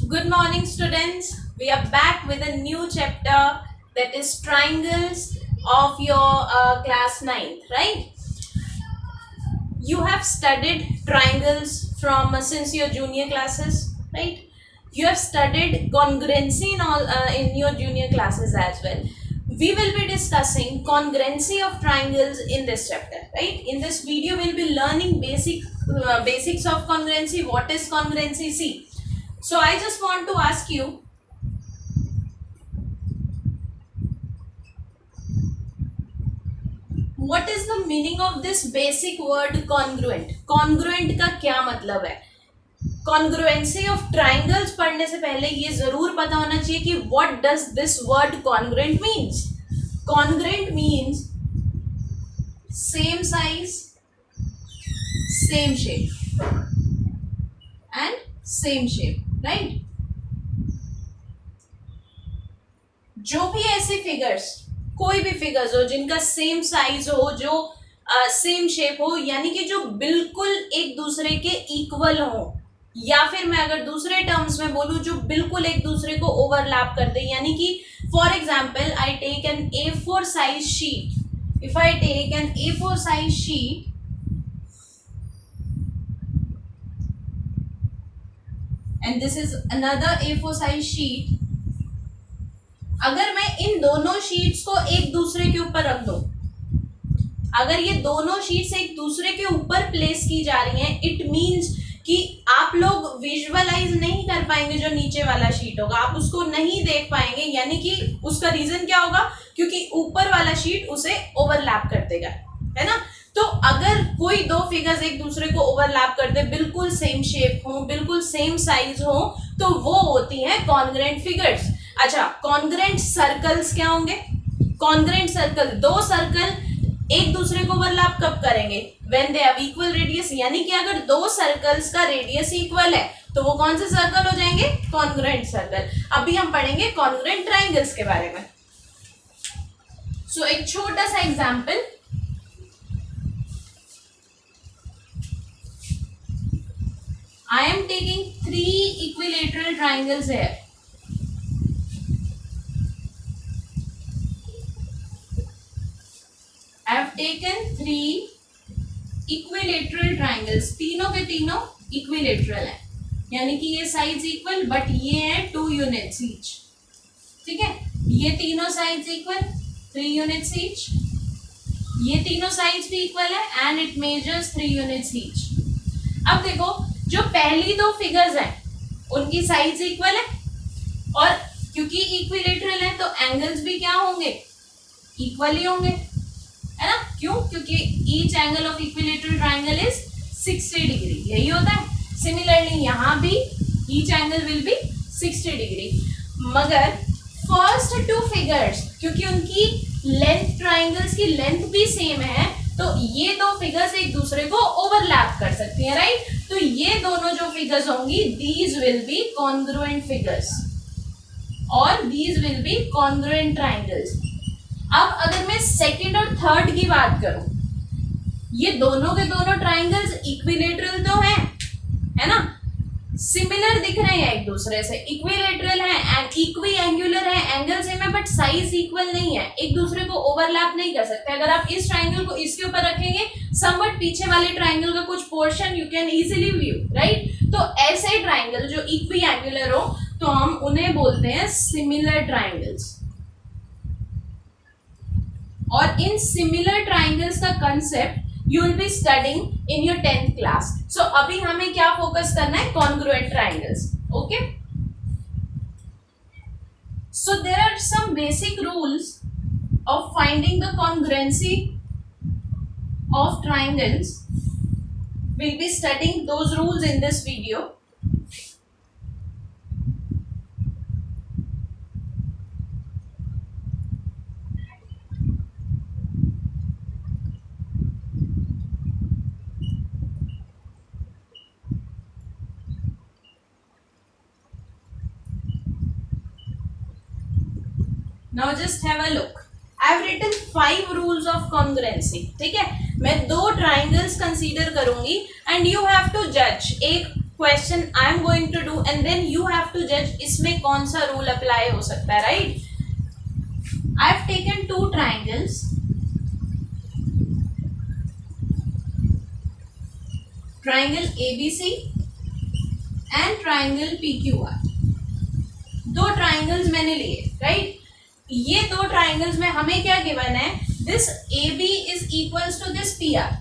Good morning, students. We are back with a new chapter, that is triangles of your class 9th, right? You have studied triangles from since your junior classes, right? You have studied congruency in your junior classes as well. We will be discussing congruency of triangles in this chapter, right? In this video, we'll be learning basics of congruency. What is congruency? See, so I just want to ask you, what is the meaning of this basic word congruent? Congruent का क्या मतलब है? Congruency of triangles पढ़ने से पहले ये जरूर पता होना चाहिए कि what does this word congruent means? Congruent means same size, same shape and same shape, right? जो भी ऐसे फिगर्स, कोई भी फिगर्स हो जिनका सेम साइज हो, जो सेम शेप हो, यानी कि जो बिल्कुल एक दूसरे के इक्वल हो, या फिर मैं अगर दूसरे टर्म्स में बोलूं जो बिल्कुल एक दूसरे को ओवरलैप कर दे, यानी कि for example I take an A4 size sheet. If I take an A4 size sheet and this is another A4 size sheet, अगर मैं इन दोनों शीट्स को एक दूसरे के ऊपर रख दूं, अगर ये दोनों शीट्स एक दूसरे के ऊपर प्लेस की जा रही हैं, इट मींस कि आप लोग विजुअलाइज नहीं कर पाएंगे जो नीचे वाला शीट होगा, आप उसको नहीं देख पाएंगे. यानी कि उसका रीजन क्या होगा? क्योंकि ऊपर वाला शीट उसे ओवरलैप कर देगा, है ना. तो अगर कोई दो फिगर्स एक दूसरे को ओवरलैप कर दे, बिल्कुल सेम शेप हो, बिल्कुल सेम साइज हो, तो वो होती हैं कॉन्ग्रुएंट फिगर्स. अच्छा, कॉन्ग्रुएंट सर्कल्स क्या होंगे? कॉन्ग्रुएंट सर्कल, दो सर्कल एक दूसरे को ओवरलैप कब करेंगे? When they have equal radius. यानी कि अगर दो सर्कल्स का रेडियस इक्वल है तो वो कौन से सर्कल हो जाएंगे? Congruent circle. अभी हम पढ़ेंगे कॉन्ग्रुएंट ट्रायंगल्स के बारे में. सो एक छोटा सा example, I am taking 3 equilateral triangles here. I have taken 3 equilateral triangles. तीनों के तीनों equilateral हैं, यानी कि ये साइड्स इक्वल, बट ये है 2 यूनिट्स ईच. ठीक है, ये तीनों साइड्स इक्वल, 3 यूनिट्स ईच. ये तीनों साइड्स भी इक्वल है and it measures 3 units each. अब देखो, जो पहली दो फिगर्स हैं उनकी साइड्स इक्वल है, और क्योंकि इक्विलेटरल है तो एंगल्स भी क्या होंगे? इक्वल ही होंगे, है ना. क्यों? क्योंकि each angle of equilateral triangle is 60 degree. यही होता है. सिमिलरली यहाँ भी each angle will be 60 degree. मगर फर्स्ट टू फिगर्स, क्योंकि उनकी लेंथ, ट्रायंगल्स की लेंथ भी सेम है, तो ये दो फिगर्स एक दूसरे को ओवरलैप कर सकती हैं, राइट. तो ये दोनों जो फिगर्स होंगी, these will be congruent figures और these will be congruent triangles. अब अगर मैं सेकंड और थर्ड की बात करूं, ये दोनों के दोनों ट्रायंगल्स इक्विलेटरल तो हैं, है ना, सिमिलर दिख रहे हैं एक दूसरे से, इक्विलेटरल है, इक्वी एंगुलर है, एंगल सेम है, बट साइज इक्वल नहीं है, एक दूसरे को ओवरलैप नहीं कर सकते. अगर आप इस ट्रायंगल को इसके ऊपर रखेंगे, समवट पीछे वाले ट्रायंगल का कुछ portion you can easily view, right. तो ऐसे ट्रायंगल जो इक्वी एंगुलर हो, तो हम उन्हें बोलते हैं सिमिलर ट्रायंगल्स. और इन सिमिलर ट्रायंगल्स का concept you will be studying in your 10th class. So अभी हमें क्या फोकस करना है? congruent triangles. Okay, so there are some basic rules of finding the congruency of triangles. We'll be studying those rules in this video. Now just have a look. I have written 5 rules of congruency. ठीक है, मैं दो triangles consider करूंगी and you have to जज. एक question I am going to do and then you have to जज इसमें कौन सा रूल अप्लाई हो सकता है, right? I have taken two triangles, triangle ABC and triangle PQR. दो ट्राइंगल्स मैंने लिए, राइट? ये दो ट्राइंगल्स में हमें क्या गिवन है? This AB is equals to this PR,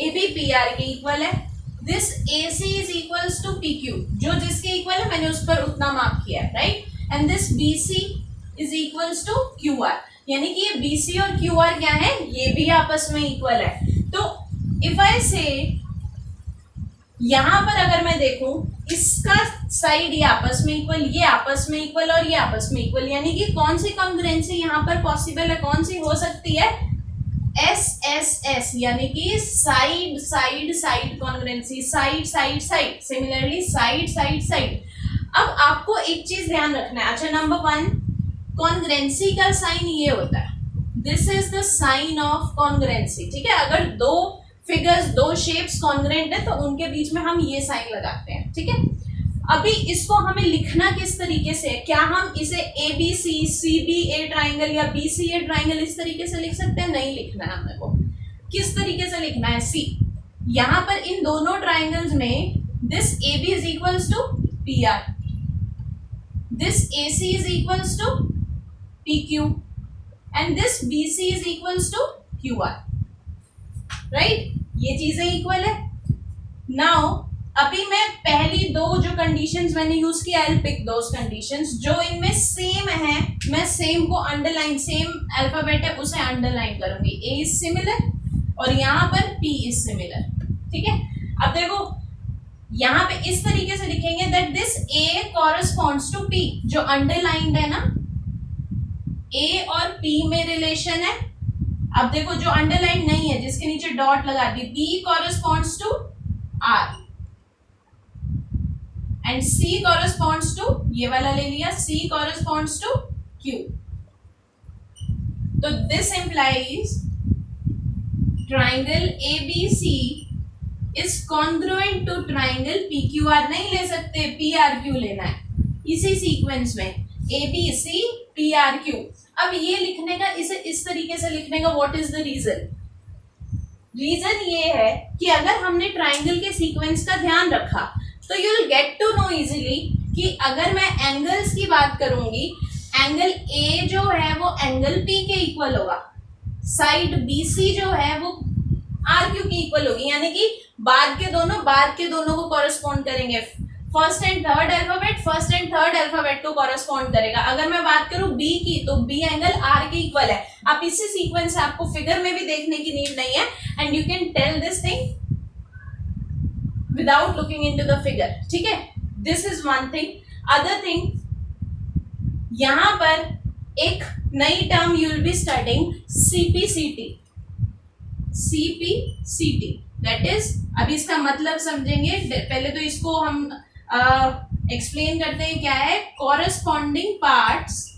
AB PR के इक्वल है। This AC is equals to PQ, जो जिसके इक्वल है मैंने उस पर उतना मार्क किया है, right? And this BC is equals to QR, यानी कि ये BC और QR क्या है? ये भी आपस में इक्वल है। तो इफ आई से यहां पर अगर मैं देखूं, इसका साइड ये आपस में इक्वल, ये आपस में इक्वल और ये आपस में इक्वल, यानी कि कौन सी कॉन्ग्रुएंसी यहां पर पॉसिबल है, कौन सी हो सकती है? SSS, यानी कि side side side congruency, side side side, similarly side side side. अब आपको एक चीज ध्यान रखना है। अच्छा, नंबर 1, कॉन्ग्रुएंसी का साइन ये होता है, this is the sign of congruency, ठीक है? अगर दो फिगर्स, दो शेप्स कॉन्ग्रुएंट है तो उनके बीच में हम ये साइन लगाते हैं, ठीक है? अभी इसको हमें लिखना किस तरीके से है? क्या हम इसे ABC CBA ट्राइंगल या BCA ट्राइंगल इस तरीके से लिख सकते हैं? नहीं लिखना है हमें को। किस तरीके से लिखना है? सी, यहां पर इन दोनों ट्राइंगल्स में this AB is equals to PR, this AC is equals to PQ and this BC is equals to QR, right? ये चीजें इक्वल है। नाउ अभी मैं पहली दो जो कंडीशंस मैंने यूज किया, I will pick those conditions जो इनमें सेम है। मैं सेम को अंडरलाइन, सेम अल्फाबेट है उसे अंडरलाइन करूंगी। A इज सिमिलर और यहाँ पर P इज सिमिलर, ठीक है? अब देखो यहाँ पे इस तरीके से लिखेंगे that this A corresponds to P, जो अंडरलाइंड है ना, A और P में रिलेशन है। अब देखो जो अंडरलाइन नहीं है, जिसके नीचे डॉट लगा दी, B corresponds to R and C corresponds to, ये वाला ले लिया, C कॉरेस्पॉन्ड्स टू Q। तो this implies triangle ABC is congruent to triangle PQR। नहीं ले सकते, PRQ लेना है इसी सीक्वेंस में, ABC PRQ। अब ये लिखने का, इसे इस तरीके से लिखने का what is the reason? Reason ये है कि अगर हमने ट्राइंगल के सीक्वेंस का ध्यान रखा तो you will get to know easily कि अगर मैं एंगल्स की बात करूंगी, एंगल A जो है वो एंगल P के इक्वल होगा, साइड BC जो है वो RQ के इक्वल होगी, यानी कि बाद के दोनों को कॉरेस्पॉन्ड करेंगे। फर्स्ट एंड थर्ड अल्फाबेट को कॉरेस्पॉन्ड करेगा। अगर मैं बात करूं B की, तो B एंगल R के इक्वल है। आप इसी सीक्वेंस से, आपको फिगर में भी देखने की नीड नहीं है, and you can tell this thing without looking into the figure, ठीक है? This is one thing. Other thing, यहां पर एक नई term you will be studying, CPCT, that is, अभी इसका मतलब समझेंगे। पहले तो इसको हम एक्सप्लेन करते हैं क्या है। Corresponding parts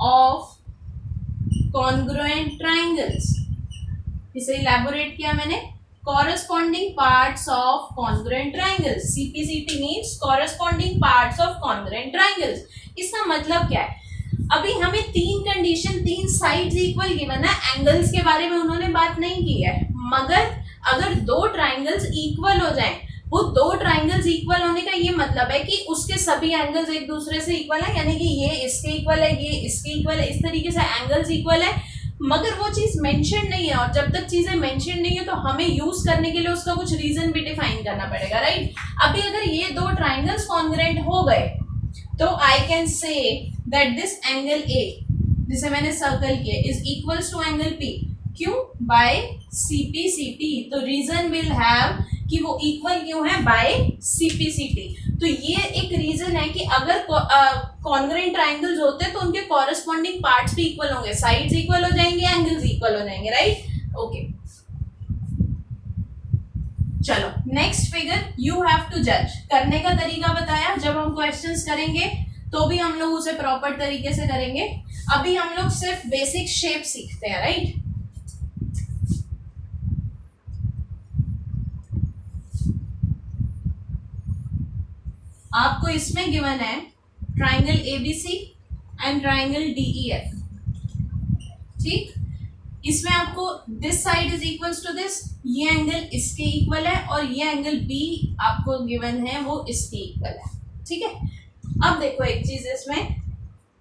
of congruent triangles, इसे इलैबोरेट किया मैंने। Corresponding parts of congruent triangles, CPCT means corresponding parts of congruent triangles. इसका मतलब क्या है? अभी हमें तीन कंडीशन, तीन साइड्स इक्वल गिवन है। एंगल्स के बारे में उन्होंने बात नहीं की है, मगर अगर दो ट्राइंगल्स इक्वल हो जाएं, वो दो ट्राइंगल्स इक्वल होने का ये मतलब है कि उसके सभी एंगल्स एक दूसरे से इक्वल है, यानी कि ये इसके इक्वल है, ये इसके इक्वल है, इस तरीके से एंगल्स इक्वल है। मगर वो चीज मेंशन नहीं है, और जब तक चीजें मेंशन नहीं है तो हमें यूज करने के लिए उसका कुछ रीजन भी डिफाइन करना पड़ेगा, राइट? अभी अगर ये दो ट्राइंगल्स कॉन्ग्रुएंट हो गए तो I can say that this angle A, जिसे मैंने सर्कल किया, is equals to angle P। क्यों? By CPCT। तो रीजन विल हैव कि वो इक्वल क्यों है, बाय CPCT। तो ये एक रीजन है कि अगर कॉन्ग्रुएंट ट्राइंगल्स होते हैं तो उनके कॉरेस्पॉन्डिंग पार्ट्स भी इक्वल होंगे, साइड्स इक्वल हो जाएंगे, एंगल्स इक्वल हो जाएंगे, राइट? ओके, चलो next figure you have to जज। करने का तरीका बताया, जब हम क्वेश्चंस करेंगे तो भी हम लोग उसे प्रॉपर तरीके से करेंगे। अभी हम लोग सिर्फ बेसिक शेप सीखते हैं, राइट? आपको इसमें गिवन है triangle ABC and triangle DEF, ठीक। इसमें आपको this side is equals to this, ये एंगल इसके इक्वल है और ये एंगल बी आपको गिवन है वो इसके इक्वल है, ठीक है। अब देखो एक चीज इसमें,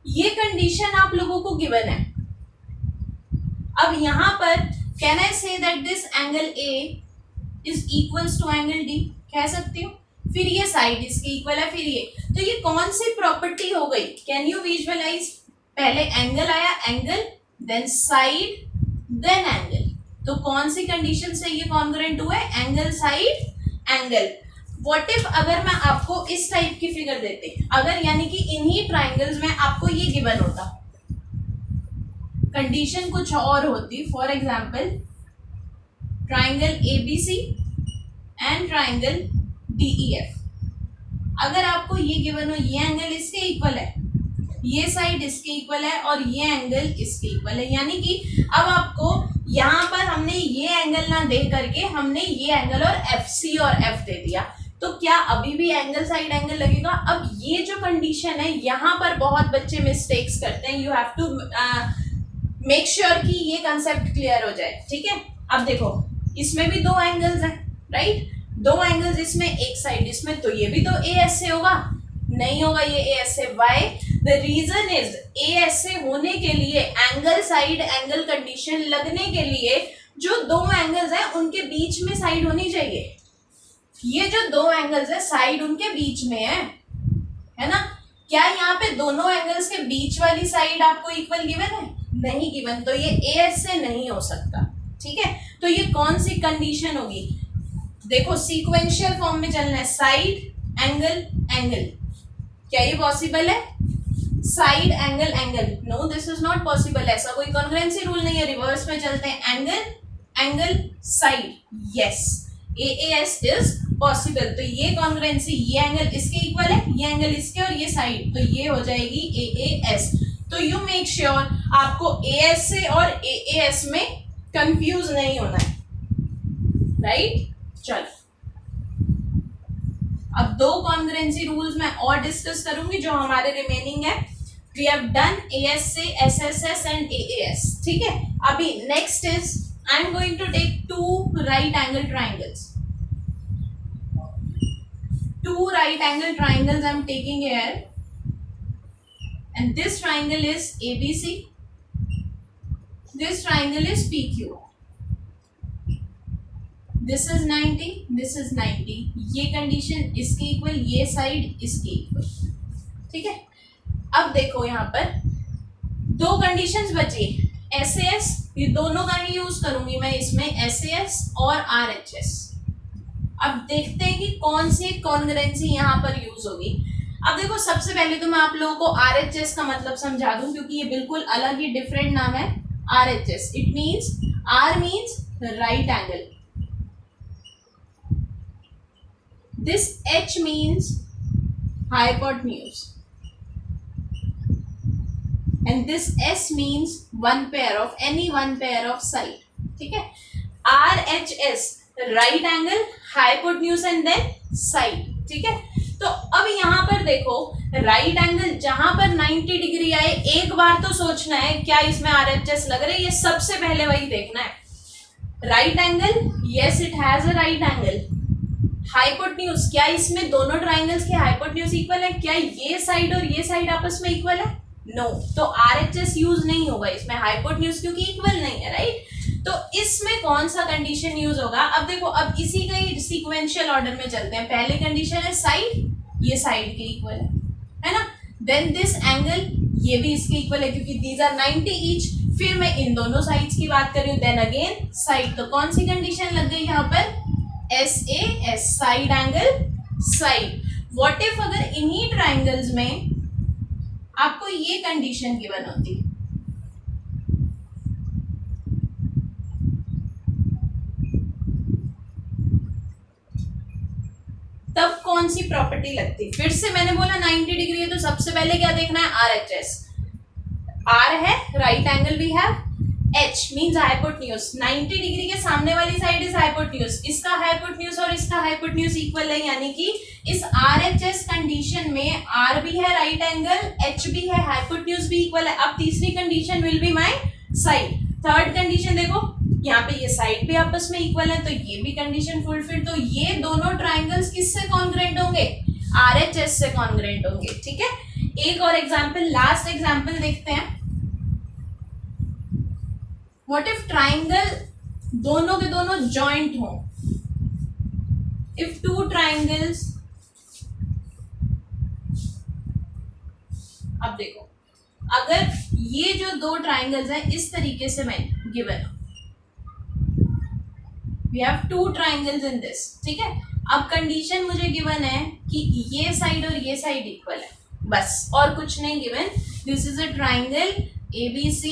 ये कंडीशन आप लोगों को गिवन है। अब यहां पर can I say that this angle A is equals to angle D, कह सकती हूँ। फिर ये साइड इसके इक्वल है, फिर ये, तो ये कौन सी प्रॉपर्टी हो गई, कैन यू विजुअलाइज। पहले एंगल आया, angle then side then angle, तो कौन सी कंडीशन से ये कॉन्ग्रुएंट हुआ है, angle side angle. What if अगर मैं आपको इस टाइप की फिगर देते, अगर यानी कि इन्हीं ट्राइंगल्स में आपको ये गिवन होता, कंडीशन कुछ और होती, for example triangle ABC and triangle DEF. अगर आपको ये गिवन हो, ये एंगल इसके इक्वल है, ये साइड इसके इक्वल है और ये एंगल इसके इक्वल है, यानी कि अब आपको यहाँ पर हमने ये एंगल ना दे करके हमने ये एंगल और एफ सी और एफ दे दिया, तो क्या अभी भी एंगल साइड एंगल लगेगा। अब ये जो कंडीशन है, यहाँ पर बहुत बच्चे मिस्टेक्स करते हैं, you have to make sure कि ये कंसेप्ट क्लियर हो जाए, ठीक है। अब देखो इसमें भी दो एंगल्स हैं, राइट, दो एंगल्स इसमें, एक साइड इसमें, तो ये भी तो ए एस से होगा, नहीं होगा ये ए एस से। Why, the reason is A S से होने के लिए एंगल साइड एंगल कंडीशन लगने के लिए जो दो एंगल्स हैं उनके बीच में साइड होनी चाहिए। ये जो दो एंगल्स है साइड उनके बीच में है ना। क्या यहाँ पे दोनों एंगल्स के बीच वाली साइड आपको इक्वल गिवन है, नहीं गिवन, तो ये ए एस से नहीं हो सकता, ठीक है। तो ये कौन सी कंडीशन होगी, देखो सीक्वेंशियल फॉर्म में चलना है, साइड एंगल एंगल, क्या ये पॉसिबल है, side angle angle, no this is not possible, ऐसा कोई कॉन्ग्रुएंसी रूल नहीं है। रिवर्स में चलते हैं, angle angle side, yes as is possible, तो ये कॉन्ग्रुएंसी, ये एंगल इसके इक्वल है, ये एंगल इसके और ये साइड, तो ये हो जाएगी एएस। तो यू मेक श्योर आपको एएस से और एएस में कंफ्यूज नहीं होना है, राइट। चलो अब दो कॉन्ग्रुएंसी रूल्स मैं और डिस्कस करूंगी जो हमारे रिमेनिंग है। वी हैव डन एएस से एसएसएस एंड एएस, ठीक है। अभी next is I am going to take two right angle triangles, two right angle triangles I am taking here, and this triangle is ABC, this triangle is PQ, this is 90, this is 90, ये condition इसके equal, ये side इसके equal, ठीक है। अब देखो यहाँ पर दो कंडीशंस बची, एसएस, ये दोनों का ही यूज करूंगी मैं इसमें, एसएस और आरएचएस। अब देखते हैं कि कौन सी कॉन्ग्रुएंसी यहाँ पर यूज होगी। अब देखो सबसे पहले तो मैं आप लोगों को आरएचएस का मतलब समझा दूं, क्योंकि ये बिल्कुल अलग ही डिफरेंट नाम है RHS. It means, R means right angle, this H means hypotenuse, and this S means one pair of any one pair of side, ठीक है। R H S right angle, hypotenuse and then side, ठीक है। तो अब यहाँ पर देखो right angle जहां पर 90 डिग्री आए, एक बार तो सोचना है क्या इसमें आरएचएस लग रहा है, ये सबसे पहले वही देखना है। Right angle, yes it has a right angle. Hypotenuse, क्या इसमें दोनों ट्राइंगल्स के हाइपोटेन्यूज इक्वल है, क्या ये साइड और ये साइड आपस में इक्वल है, नो, तो आरएचएस यूज नहीं होगा इसमें, हाइपोटेन्यूज क्योंकि इक्वल नहीं है, राइट। तो इसमें कौन सा कंडीशन यूज होगा, अब देखो अब इसी का ही सीक्वेंशियल ऑर्डर में चलते हैं। पहले कंडीशन है साइड, ये साइड के इक्वल है ना, देन दिस एंगल, ये भी इसके इक्वल है क्योंकि दीज आर 90 ईच। फिर मैं इन दोनों साइड्स की बात कर रही हूँ, देन अगेन साइड, तो कौन सी कंडीशन लग गई यहाँ पर, S A S, side angle side. What if अगर इन्हीं ट्राइंगल्स में आपको ये कंडीशन गिवन होती, तब कौन सी प्रॉपर्टी लगती। फिर से मैंने बोला 90 डिग्री है तो सबसे पहले क्या देखना है, आरएचएस, आर है right angle we have, H means hypotenuse, 90 degree के सामने वाली साइड इज हाइपोटेन्यूज, इसका हाइपोटेन्यूज और इसका हाइपोटेन्यूज इक्वल है, यानी कि इस RHS कंडीशन में R भी है राइट एंगल, H भी है, हाइपोटेन्यूज भी इक्वल है. अब तीसरी condition will be my side. Third condition देखो, यहाँ पे ये साइड भी आपस में इक्वल है, तो ये भी कंडीशन फुलफिल. तो ये दोनों ट्राइंगल्स किससे कॉन्ग्रुएंट होंगे? RHS से कॉन्ग्रुएंट होंगे. ठीक है, एक और एग्जांपल, लास्ट एग्जांपल देखते हैं. व्हाट इफ ट्राइंगल दोनों के दोनों जॉइंट हो? इफ टू ट्राइंगल्स, अब देखो, अगर ये जो दो ट्राइंगल्स हैं इस तरीके से मैं given, we have two triangles in this. ठीक है, अब कंडीशन मुझे गिवन है कि ये साइड और ये साइड इक्वल है, बस और कुछ नहीं given. This is a triangle ABC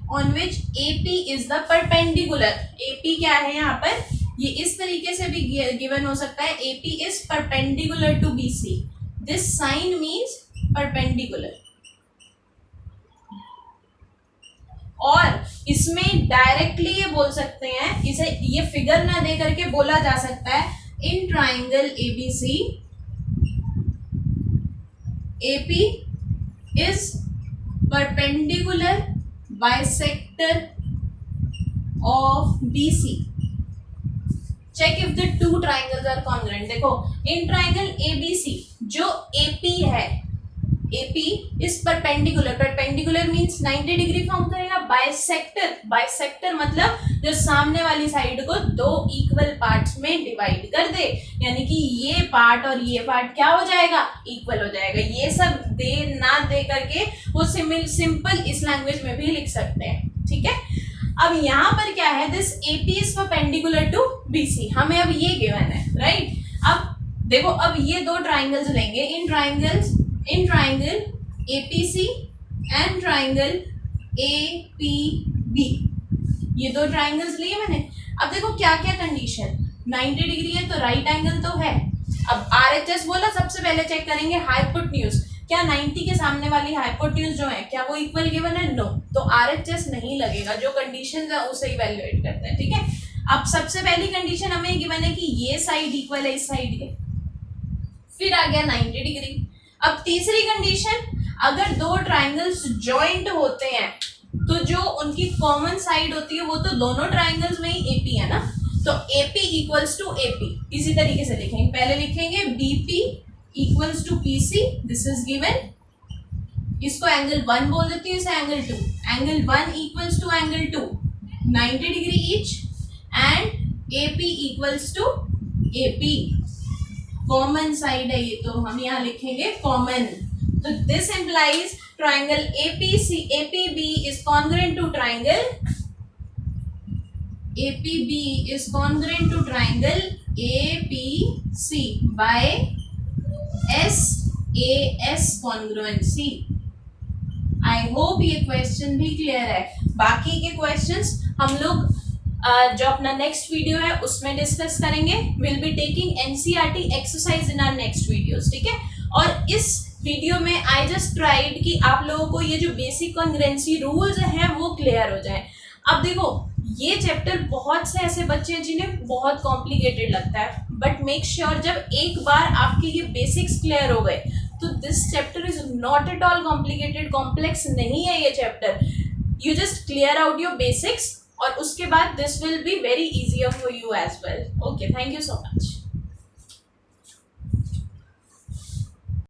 on which AP is the perpendicular. AP क्या है यहाँ पर? ये इस तरीके से भी गिवन हो सकता है, AP is perpendicular to BC. This sign means perpendicular. और इसमें डायरेक्टली ये बोल सकते हैं, इसे ये फिगर ना दे करके बोला जा सकता है, in triangle ABC AP is perpendicular bisector of BC. Check if the two triangles are congruent. देखो, in triangle ABC जो AP है, AP is perpendicular. Perpendicular means 90 degree form करेगा. बाइसेक्टर, बाइसेक्टर मतलब जो सामने वाली साइड को दो इक्वल पार्ट्स में डिवाइड कर दे, यानी कि ये पार्ट और ये पार्ट क्या हो जाएगा? इक्वल हो जाएगा. ये सब दे ना दे करके वो सिंपल इस लैंग्वेज में भी लिख सकते हैं. ठीक है, अब यहाँ पर क्या है? This AP is perpendicular to BC. हमें अब ये गिवन है, राइट? अब देखो, अब ये दो ट्राइंगल्स लेंगे, in triangle APC and triangle APB. ये दो ट्राइंगल्स लिए मैंने. अब देखो क्या क्या कंडीशन, 90 डिग्री है तो राइट एंगल तो है. अब RHS बोला, सबसे पहले चेक करेंगे हाइपोटेन्यूज. क्या 90 के सामने वाली हाइपोटेन्यूज जो है क्या वो इक्वल गिवन है? नो. तो RHS नहीं लगेगा, जो कंडीशन है उसे इवेल्युएट करते हैं. ठीक है, अब सबसे पहली कंडीशन हमें गिवन है कि ये साइड इक्वल है इस साइड के, फिर आ गया 90 डिग्री. अब तीसरी कंडीशन, अगर दो ट्राइंगल्स जॉइंट होते हैं तो जो उनकी कॉमन साइड होती है वो तो दोनों ट्राइंगल्स में ही AP है ना, तो AP इक्वल्स टू AP. इसी तरीके से लिखेंगे, पहले लिखेंगे BP equals to PC. This is given. इसको एंगल 1 बोल देती हूँ, इसे angle 2. Angle 1 equals to angle 2, 90 degree each, and AP equals to AP. Common side है ये, तो हम यहाँ लिखेंगे कॉमन. तो this implies triangle APB is congruent to triangle APB is congruent to triangle APC by SAS congruency. I hope ये question भी clear है. बाकी के क्वेश्चंस हम लोग जो अपना नेक्स्ट वीडियो है उसमें डिस्कस करेंगे. Will be taking NCERT exercise in our next videos. ठीक है, और इस वीडियो में आई जस्ट ट्राइड कि आप लोगों को ये जो बेसिक कॉन्ग्रुएंसी रूल्स हैं वो क्लियर हो जाए. अब देखो, ये चैप्टर बहुत से ऐसे बच्चे हैं जिन्हें बहुत कॉम्प्लिकेटेड लगता है, बट मेक श्योर जब एक बार आपके ये बेसिक्स क्लियर हो गए तो this chapter is not at all complicated, complex नहीं है ये chapter. You just clear out your basics और उसके बाद this will be very easier for you as well. Okay, thank you so much.